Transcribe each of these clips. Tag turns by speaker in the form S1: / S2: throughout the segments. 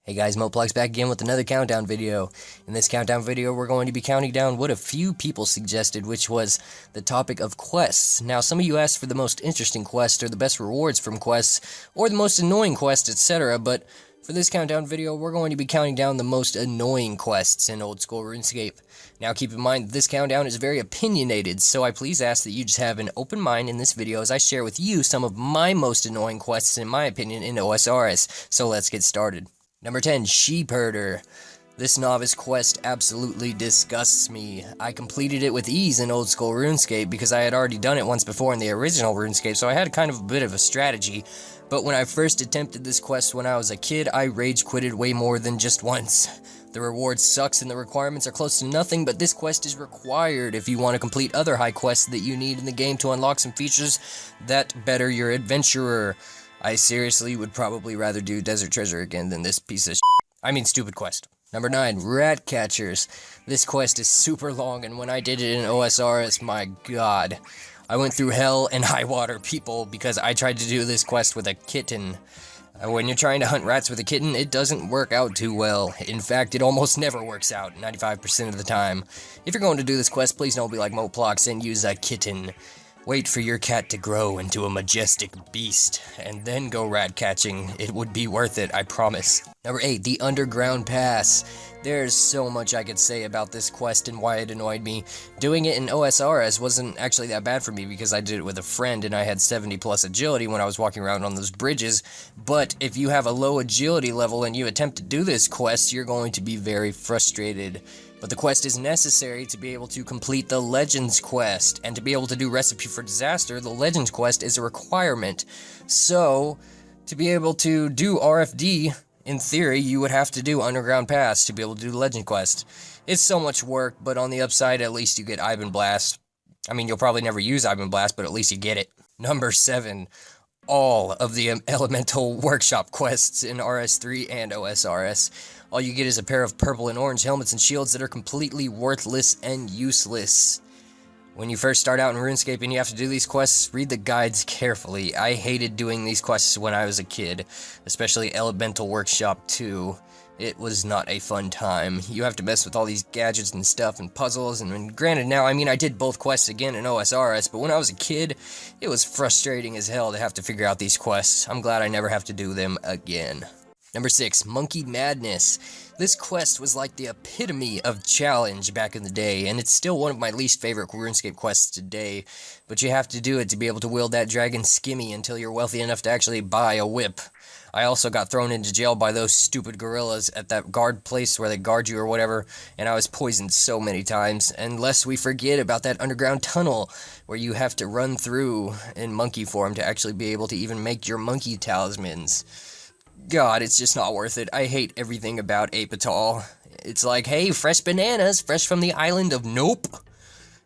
S1: Hey guys, Plox back again with another countdown video. In this countdown video, we're going to be counting down what a few people suggested, which was the topic of quests. Now, some of you asked for the most interesting quest, or the best rewards from quests, or the most annoying quest, etc., but for this countdown video, we're going to be counting down the most annoying quests in old school RuneScape. Now, keep in mind that this countdown is very opinionated, so I please ask that you just have an open mind in this video as I share with you some of my most annoying quests, in my opinion, in OSRS. So let's get started. Number 10, Sheep Herder. This novice quest absolutely disgusts me. I completed it with ease in old school RuneScape because I had already done it once before in the original RuneScape, so I had kind of a bit of a strategy. But when I first attempted this quest when I was a kid, I rage quitted way more than just once. The reward sucks and the requirements are close to nothing, but this quest is required if you want to complete other high quests that you need in the game to unlock some features that better your adventurer. I seriously would probably rather do Desert Treasure again than this piece of stupid quest. Number 9, Rat Catchers. This quest is super long, and when I did it in OSRS, my god. I went through hell and high water, people, because I tried to do this quest with a kitten. When you're trying to hunt rats with a kitten, it doesn't work out too well. In fact, it almost never works out, 95% of the time. If you're going to do this quest, please don't be like Mote Plox and use a kitten. Wait for your cat to grow into a majestic beast, and then go rat catching. It would be worth it, I promise. Number 8, the Underground Pass. There's so much I could say about this quest and why it annoyed me. Doing it in OSRS wasn't actually that bad for me because I did it with a friend and I had 70 plus agility when I was walking around on those bridges. But if you have a low agility level and you attempt to do this quest, you're going to be very frustrated. But the quest is necessary to be able to complete the Legends quest, and to be able to do Recipe for Disaster, the Legends quest is a requirement. So, to be able to do RFD, in theory, you would have to do Underground Pass to be able to do the Legend quest. It's so much work, but on the upside, at least you get Ivan Blast. I mean, you'll probably never use Ivan Blast, but at least you get it. Number 7. All of the Elemental Workshop quests in RS3 and OSRS. All you get is a pair of purple and orange helmets and shields that are completely worthless and useless. When you first start out in RuneScape and you have to do these quests, read the guides carefully. I hated doing these quests when I was a kid, especially Elemental Workshop 2. It was not a fun time. You have to mess with all these gadgets and stuff and puzzles, and granted now, I did both quests again in OSRS, but when I was a kid, it was frustrating as hell to have to figure out these quests. I'm glad I never have to do them again. Number 6, Monkey Madness. This quest was like the epitome of challenge back in the day, and it's still one of my least favorite RuneScape quests today, but you have to do it to be able to wield that dragon skimmy until you're wealthy enough to actually buy a whip. I also got thrown into jail by those stupid gorillas at that guard place where they guard you or whatever, and I was poisoned so many times, unless we forget about that underground tunnel where you have to run through in monkey form to actually be able to even make your monkey talismans. God, it's just not worth it. I hate everything about Apital. It's like, hey, fresh bananas, fresh from the island of Nope.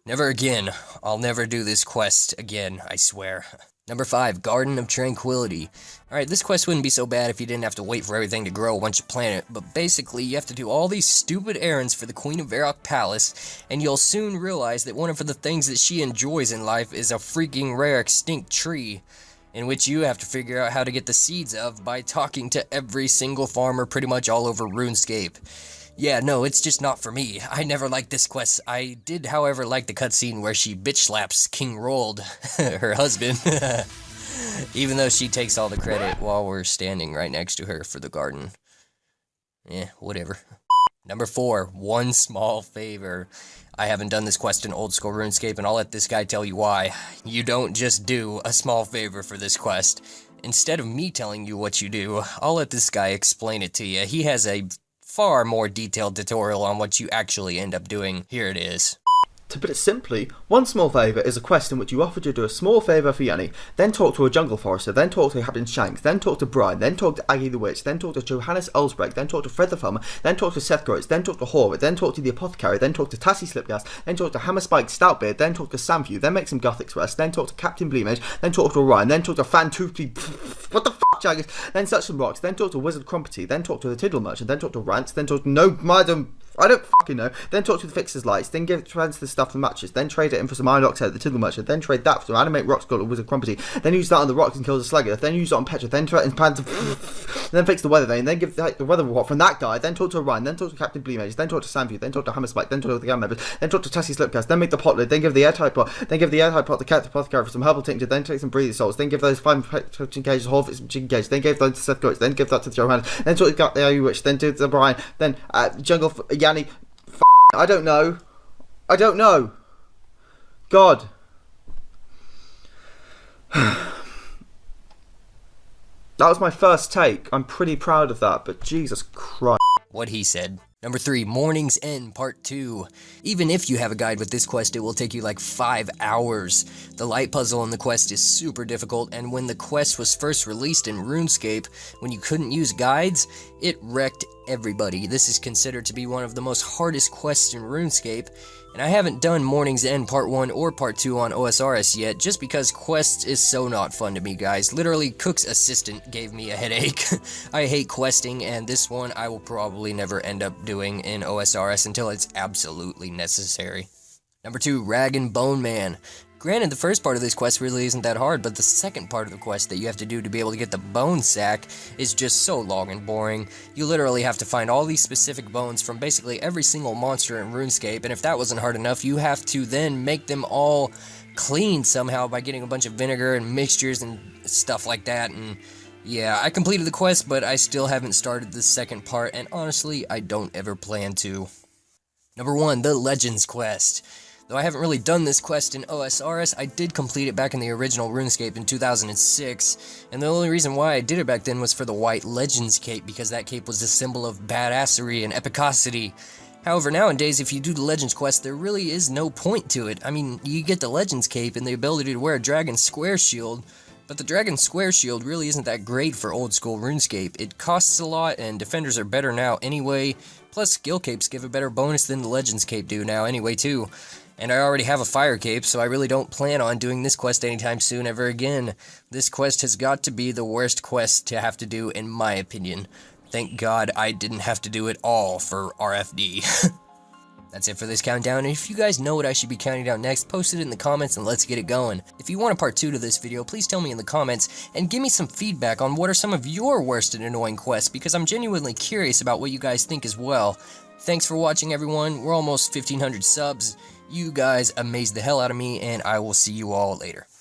S1: Never again. I'll never do this quest again, I swear. Number 5, Garden of Tranquility. Alright, this quest wouldn't be so bad if you didn't have to wait for everything to grow once you plant it, but basically you have to do all these stupid errands for the Queen of Varrock Palace, and you'll soon realize that one of the things that she enjoys in life is a freaking rare extinct tree, in which you have to figure out how to get the seeds of by talking to every single farmer pretty much all over RuneScape. Yeah, no, it's just not for me. I never liked this quest. I did, however, like the cutscene where she bitch slaps King Rold, her husband, even though she takes all the credit while we're standing right next to her for the garden. Whatever. Number 4, One Small Favor. I haven't done this quest in old school RuneScape, and I'll let this guy tell you why. You don't just do a small favor for this quest. Instead of me telling you what you do, I'll let this guy explain it to you. He has a far more detailed tutorial on what you actually end up doing. Here it is.
S2: To put it simply, One Small Favour is a quest in which you offer to do a small favour for Yanni, then talk to a jungle forester, then talk to Captain Shanks, then talk to Brian, then talk to Aggie the Witch, then talk to Johannes Ulsbrecht, then talk to Fred the Farmer, then talk to Seth Groritz, then talk to Horvath, then talk to the Apothecary, then talk to Tassie Slipgas, then talk to Hammerspike Stoutbeard, then talk to Samview, then make some Gothic Express, then talk to Captain Bleemage, then talk to Orion, then talk to Fantootly, what the f***, Jaggers, then such some rocks, then talk to Wizard Crumpety, then talk to the Tiddle Merchant, then talk to Rants, then talk to No Madam I don't fucking know. Then talk to the fixers lights, then give transfer the stuff for matches, then trade it in for some iron oxide, the tingle merchant, then trade that for some animate rock skull or wizard crumpety, then use that on the rocks and kill the slugger, then use it on Petra, then threaten pan to then fix the weather vane, then give the weather report from that guy, then talk to Orion, then talk to Captain Bleemage, then talk to Sandview, then talk to Hammerspike, then talk to the gang members, then talk to Tessie Slipcast, then make the pot lid, then give the airtight pot, then give the airtight pot to Cat Apothecary for some herbal tincture, then take some breathing salts, then give those 5 chicken cages, whole for some chicken cage, then give those to Seth Goetz, then give that to Johannes, then talk to the IU Witch, then to the Brian, then Jungle Yanni. I don't know. I don't know. God. That was my first take. I'm pretty proud of that, but Jesus Christ.
S1: What he said. Number 3, Morning's End Part 2. Even if you have a guide with this quest, it will take you like 5 hours. The light puzzle in the quest is super difficult, and when the quest was first released in RuneScape, when you couldn't use guides, it wrecked everybody. This is considered to be one of the most hardest quests in RuneScape, and I haven't done Morning's End Part 1 or Part 2 on OSRS yet, just because quests is so not fun to me, guys. Literally, Cook's assistant gave me a headache. I hate questing, and this one I will probably never end up doing in OSRS until it's absolutely necessary. Number 2, Rag and Bone Man. Granted, the first part of this quest really isn't that hard, but the second part of the quest that you have to do to be able to get the bone sack is just so long and boring. You literally have to find all these specific bones from basically every single monster in RuneScape, and if that wasn't hard enough, you have to then make them all clean somehow by getting a bunch of vinegar and mixtures and stuff like that, and yeah, I completed the quest, but I still haven't started the second part, and honestly, I don't ever plan to. Number 1, the Legends Quest. Though I haven't really done this quest in OSRS, I did complete it back in the original RuneScape in 2006, and the only reason why I did it back then was for the white Legends cape, because that cape was a symbol of badassery and epicosity. However, nowadays, if you do the Legends quest, there really is no point to it. I mean, you get the Legends cape and the ability to wear a Dragon Square Shield, but the Dragon Square Shield really isn't that great for old school RuneScape. It costs a lot, and defenders are better now anyway, plus skill capes give a better bonus than the Legends cape do now anyway too. And I already have a fire cape, so I really don't plan on doing this quest anytime soon ever again. This quest has got to be the worst quest to have to do in my opinion. Thank God I didn't have to do it all for RFD. That's it for this countdown, and if you guys know what I should be counting down next, post it in the comments and let's get it going. If you want a part 2 to this video, please tell me in the comments, and give me some feedback on what are some of your worst and annoying quests, because I'm genuinely curious about what you guys think as well. Thanks for watching, everyone. We're almost 1,500 subs. You guys amazed the hell out of me, and I will see you all later.